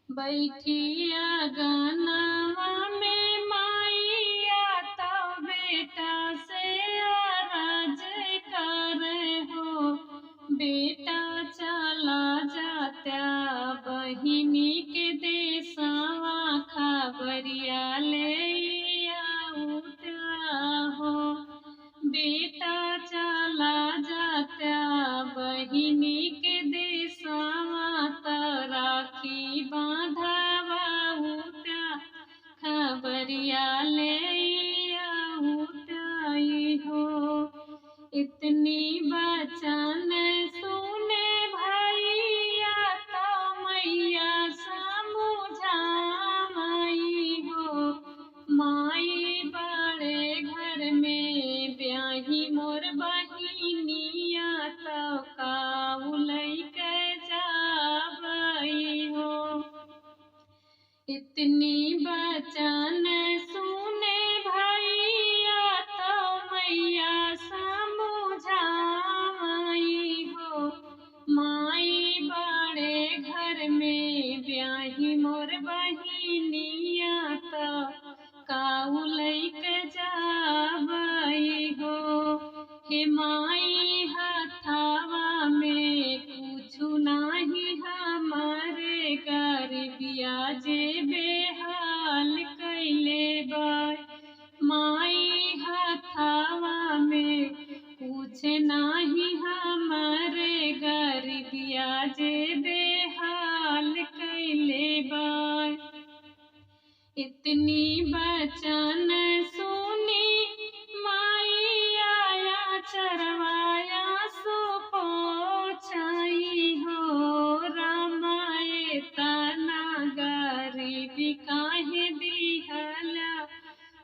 बैठिया गानावा में माइया तो बेटा से राज करे हो। बेटा चला जात्या बहिनी के देशवा खबरिया ले आउत्या हो। बेटा चला जात्या बहिनी के देशवा त राखी बांधावा उत्या खबरिया ले आउत्या हो। इतनी बचन सुने भैया तो मैया समझाई हो। माई बड़े घर में ब्याही मोर बहिनिया तो काऊ लैके जाबई हो। इतनी बचन सुने भैया तो मैया समझाई हो। माई बड़े घर में ब्याही मोर बहिनिया तो काऊ लैके जाबई हो। हे माई हथावा में कुछु नाही हमारे गरीबिया जे बेहाल कैले बाई। माई हथावा में कुछ नाही हमारे गरीबिया जे बेहाल कैले बाई। इतनी बचन सुनी माई आया चरवाया सो पोछाई हो। रामाए तना गरीबी काहे दिहला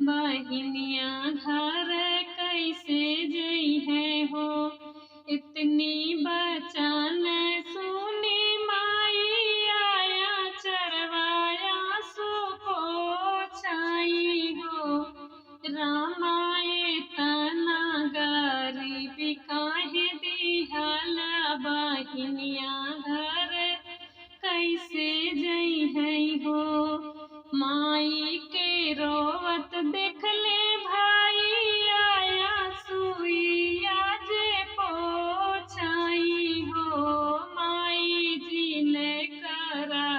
बहिनिया घर कैसे जइहे हो। इतनी बचन सुनी माई आया चरवाया सो पोछाई हो। रामाए तना गरीबी काहे दिहला बहिनिया घर कैसे जइहे हो। माई के रोवत देखले भाई आया सुइया जे पोछाई हो। माई जी ने करा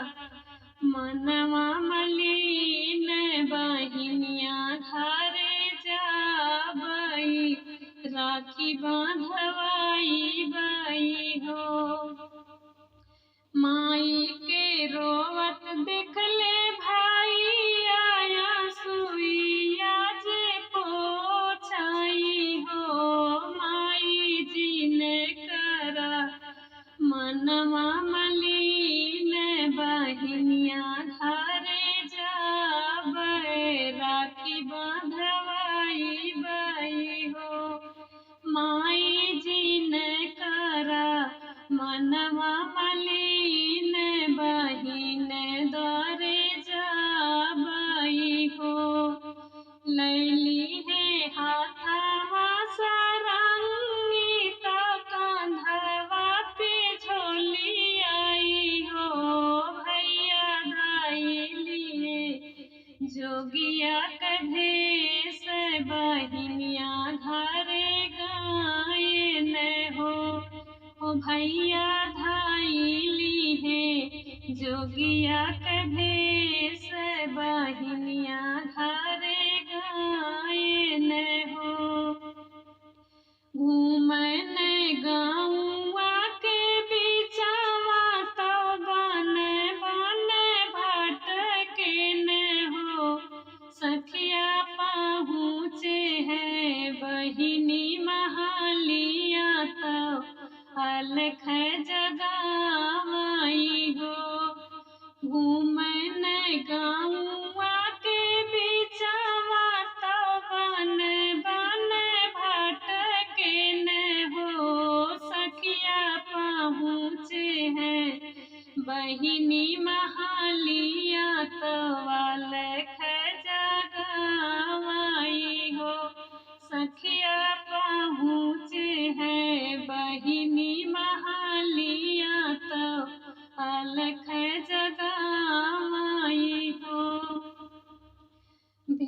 मनवा मलिन बहिनिया घरे जाबई राखी बांधवाई बई हो। माई के रोवत देखले भाई आया सुइया जे पोछाई हो। माई जी ने करा मनवा मलिन बहिनिया घरे जाबे राखी बांधवाई बई हो। माई जी ने करा मनवा मलिन बहिन द्वारे जाबई हो। लैली है हाथवा सारंगी तो कंधवा पे झोली आई हो। भैया धाई लिए जोगिया के भेष बहिनिया घरे गायन हो। ओ भैया धाइली है जोगिया के भेष बहिनिया घरे गायन हो। घूमन गाँवा के बिचवा तो बन बन भटकेन हो। सखिया पहुँचे है बहिनी महालिया तो अलख जगाई हो। घूमन गाँवा के बिचवा तो बन बन भटकेन हो। सखिया पहुँचे है बहिनी महालिया तो अलख जगाई हो। सखिया पहुँचे है बहिनी महालिया तो अलख जगा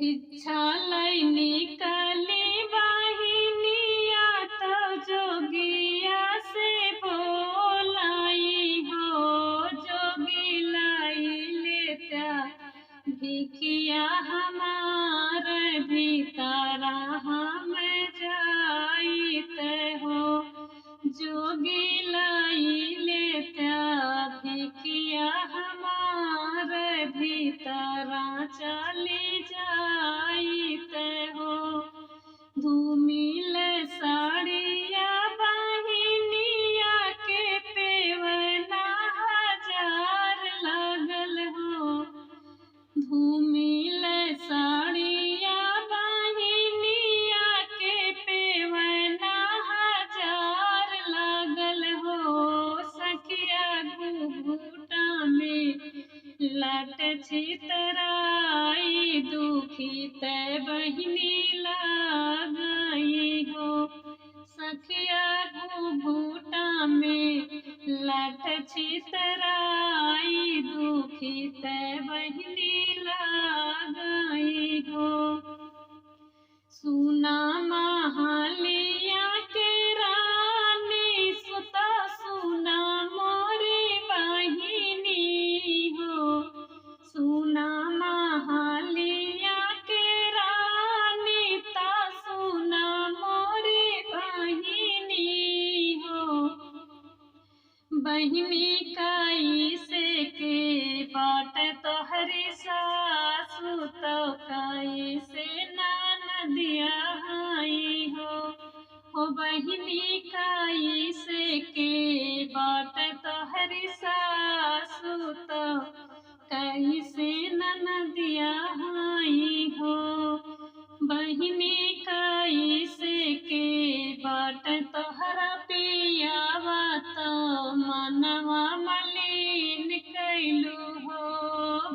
भिक्षा लैनी कली बहिनिया तो जोगिया से बोलाई हो। जोगी लाई लेता भिखिया हमार भीतरा हम जाइत हो। जोगी लाई लेता भिखिया हमार भीतरा चली जाइत हो। धूमिल साड़िया बहिनिया के पेवना हजार लागल हो। धूमिल साड़िया बहिनिया के पेवना हजार लागल हो। सखिया घूंघटा में लट छितराई दुखी ते बहिनी लगाई हो। सखिया घूंघटा में लट छितराई दुखी ते बहिनी लगाई हो। सुना महालिया के रानी सुता सुना मोरी बहिनी हो। सुना महालिया के रानी ता सुना मोरी बहिनी हो। बहिनी कैसे के बाट तोहरी सासु तो कैसे ननदिया हाई हो। बहिनी कैसे के बाट तोहरी सासु तो कैसे ननदिया हाई हो। बहिनी कैसे के बाट तोहरा पियावा तो मनवा मलिन कैलू हो।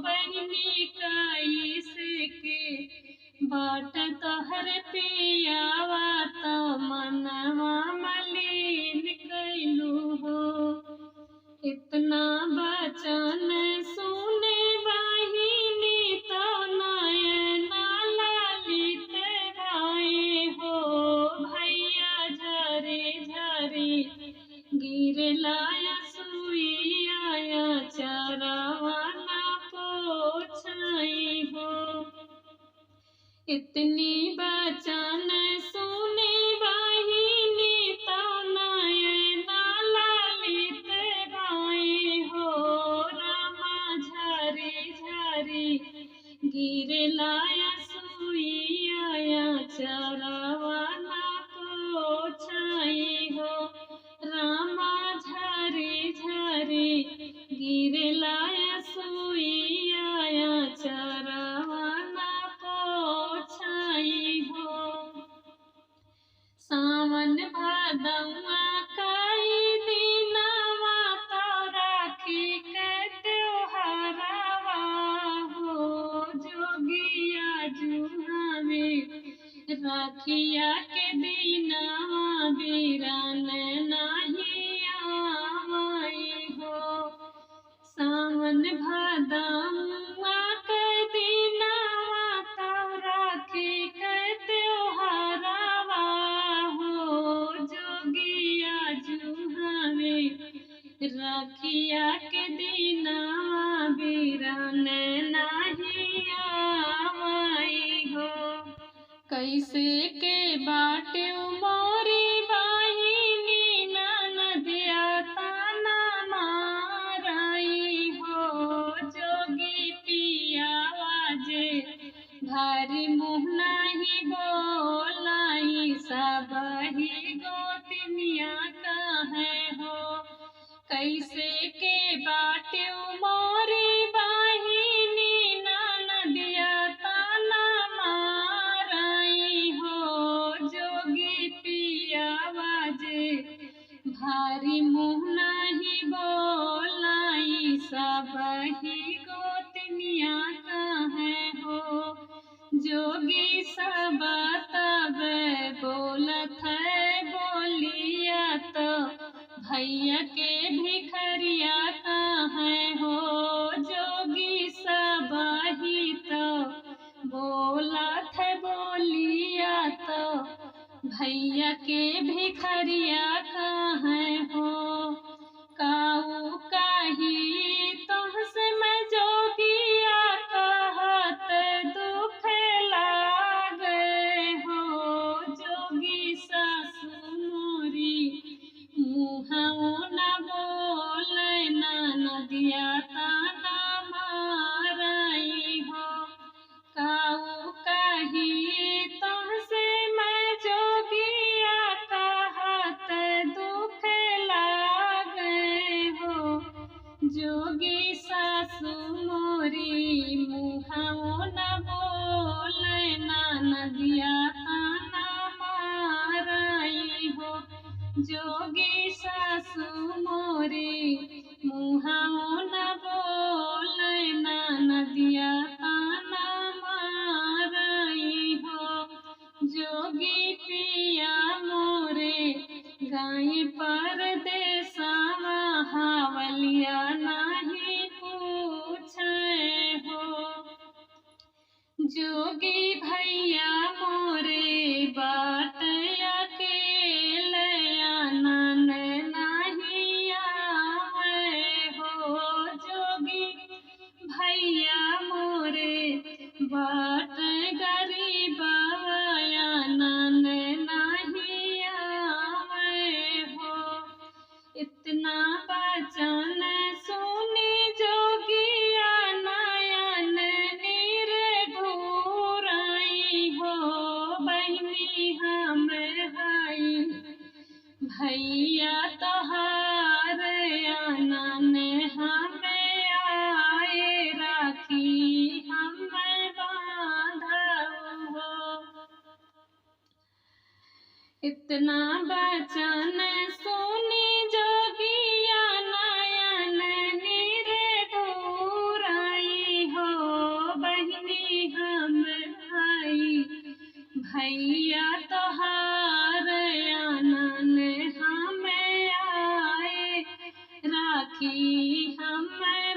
बहिनी कैसे के बाट तोहर पियावा तो मनवा मलिन कैलू हो। इतना बचन सुने बहिनी तो नयना ललित भाई हो। भैया झरे झरे गिरलाया सुइया चरवाना पोछाई हो। इतनी बचन सुने बहिनी तो नयना ललित भाई हो। रामा झरे झरे गिरलाया सुइया चरवाना पोछाई हो। रामा झरे झरे गिरलाया सुइया चरवाना पोछाई हो। सावन भादवा कई दिनवा तो राखी के त्योहारवा हो। जोगिया जुहावे राखिया के दिनवा बिरन नहीं आई हो। सावन भादवा के दिनवा तो राखी के त्योहारवा हो। जोगिया जुहावे राखिया के दिनवा बिरन नहीं आई हो। कैसे के बाटे मोरी बहिनी ननदिया ताना माराई हो। जोगी पियावा जे भारी मुँह नहीं बोलाई सब ही गोतनिया कहे हो। कैसे के बाटे मोरी बहिनी ननदिया ताना माराई हो। जोगी पियावा जे भारी मुँह नहीं बोलाई सब ही गोतनिया कहे हो। जोगी सब तब बोलत है बोलिया तो भैया के भिखरिया कहाँ हो। जोगी सब ही तो बोला भैया के भिखरिया कहाँ हो, काऊ काही तुमसे मैं जोगिया कहत दुख लागे हो। जोगी सासु मोरी मुँहओ न बोले, नदिया ताना मारई हो। काऊ काही तुमसे मैं जोगिया कहत दुख लागे हो। जोगी सासु मोरी मुँहओ न बोले, नदिया ताना मारई हो। जोगी सासु मोरी मुँहओ न बोले, नदिया ताना मारई हो। जोगी पिया मोरे गाई परदेसवा, हावलिया नाही पूछे हो। जोगी भैया मोरे बाट अकेले, आनन नाही आवे हो। जोगी भैया मोरे बाट गरीबा, आनन नाही आवे हो। इतना बचन सुनी जोगिया, नयन नीर ढूरई हो। बहिनी हम हई भैया तोहार, आनन हमें आए राखी हम बांधऊ हो। इतना बचन सुनी जोगिया, नयन नीर ढूरई हो। बहिनी हम हई भैया तोहार, आनन हमें आए राखी हम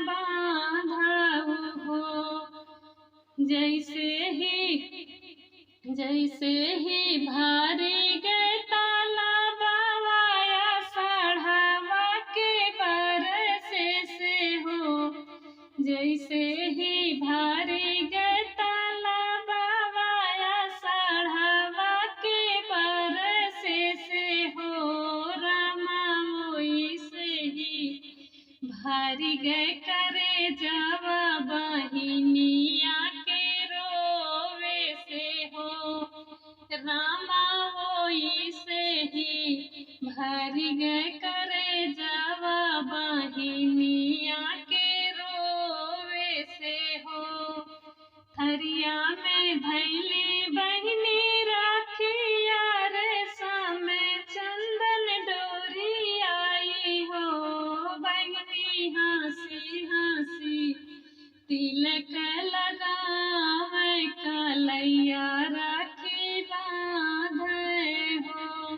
बांधऊ हो। जैसे ही भारी गए तालाबवाया, साढ़ावा के बरसे से हो। जैसे ही भारी गए तालाबवाया, साढ़ावा के बरसे से हो। रामा वैसे ही भारी गए करे जावा, बहिनिया के रोवे से हो। रामा वैसे ही भारी गए करे जावा, बहिनिया के रोवे से हो। थरिया में धैली बहिनी राखिया, रेशम चंदन डोरी आई हो। बहिनी हंसी हंसी तिलक लगावे, कलैया राखी बांधे हो।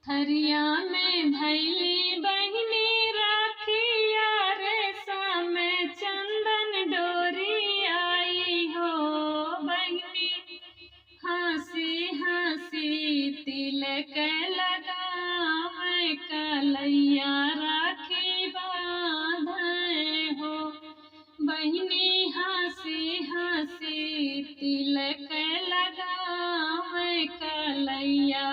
थरिया में धैली बहिनी राखिया, रेशम चंदन डोरी आई हो। बहिनी हंसी हंसी तिलक लगावे, कलैया राखी बांधे हो। बहिनी हंसी हंसी तिलक लगावे, कलैया